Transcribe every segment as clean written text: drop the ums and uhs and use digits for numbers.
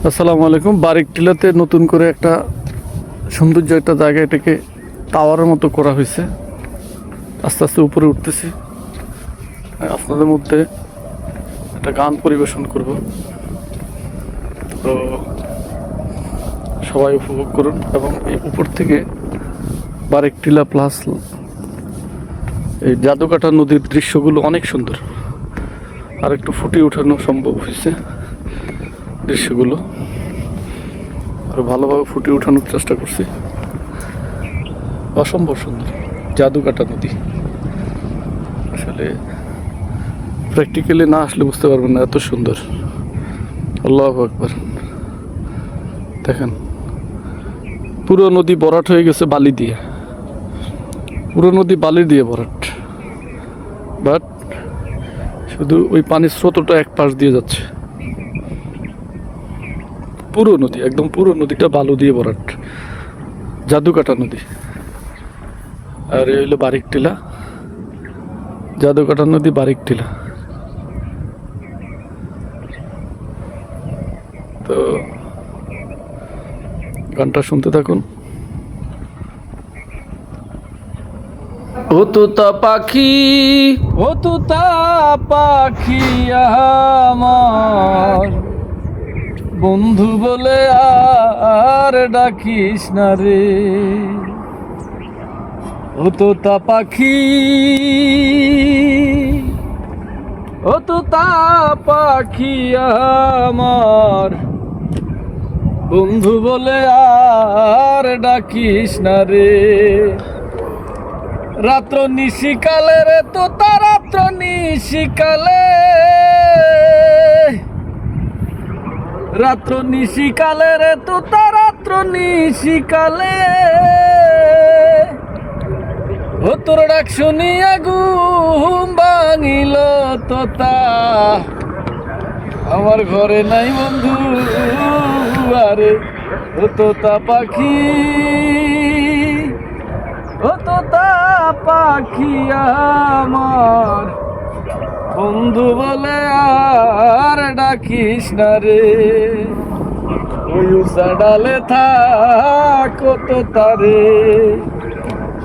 আসসালামু আলাইকুম। বারিকটিলাতে নতুন করে একটা সৌন্দর্য একটা জায়গা, এটাকে টাওয়ারের মতো করা হয়েছে। আস্তে আস্তে উপরে উঠতেছি, আপনাদের মধ্যে একটা গান পরিবেশন করব, তো সবাই উপভোগ করুন। এবং এই উপর থেকে বারিকটিলা প্লাস এই জাদুকাটা নদীর দৃশ্যগুলো অনেক সুন্দর, আর একটু ফুটিয়ে ওঠানো সম্ভব হয়েছে। দৃশ্যগুলো আরো ভালোভাবে ফুটিয়ে ওঠানোর চেষ্টা করছি। অসম্ভব সুন্দর জাদুকাটা নদী, আসলে প্র্যাকটিক্যালি না আসলে বুঝতে পারবেন না এত সুন্দর। আল্লাহু আকবার। দেখেন, পুরো নদী ভরাট হয়ে গেছে বালি দিয়ে, পুরো নদী বালি দিয়ে ভরাট, বাট শুধু ওই পানির স্রোতটা এক পাশ দিয়ে যাচ্ছে। পুরো নদী, একদম পুরো নদীটা বালু দিয়ে ভরাট, জাদুকাটা নদী। আর এই হইলো বারিকটিলা, জাদুকাটা নদী বারিকটিলা। তো গানটা শুনতে থাকুন। ও তোতা পাখি, ও তোতা পাখি আমার বন্ধু বলে আর ডাকিস না রে। ও তোতা পাখি, ও তোতা পাখি আমার বন্ধু বলে আর ডাকিস না রে। রাত্র নিশিকালে রে তোতা, রাত্র নিশিকালে, রাত্র নিশিকালে রে তোতা, রাত্র নিশিকালে ও তোর ডাক শুনিয়া ঘুম ভাঙিল তোতা। আমার ঘরে নাই বন্ধু আরে। ও তোতা পাখি, ও তোতা পাখি আমার বন্ধু বলে আর ডাকিস না রে। ওই উষা ডালে থাক তোতা রে,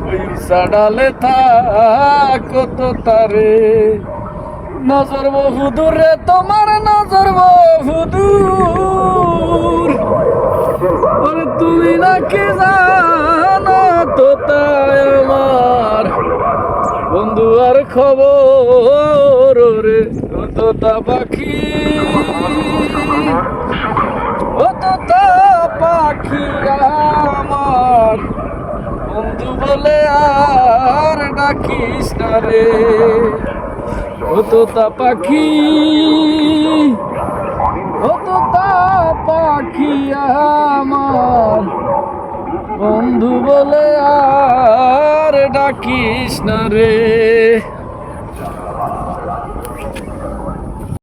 ওই উষা ডালে থাক তোতা রে। নজর বহুদূর রে তোমার, নজর বহুদূর, ওরে তুমি নাকি জানো তোতা আমার বন্ধু আর খবর রে। ও তোতা পাখি, ও তোতা পাখি আমার বন্ধু বলে আর ডাকিস না রে। ও তোতা পাখি, ও তোতা পাখি আমার বন্ধু বলে আর ডাকিস না রে।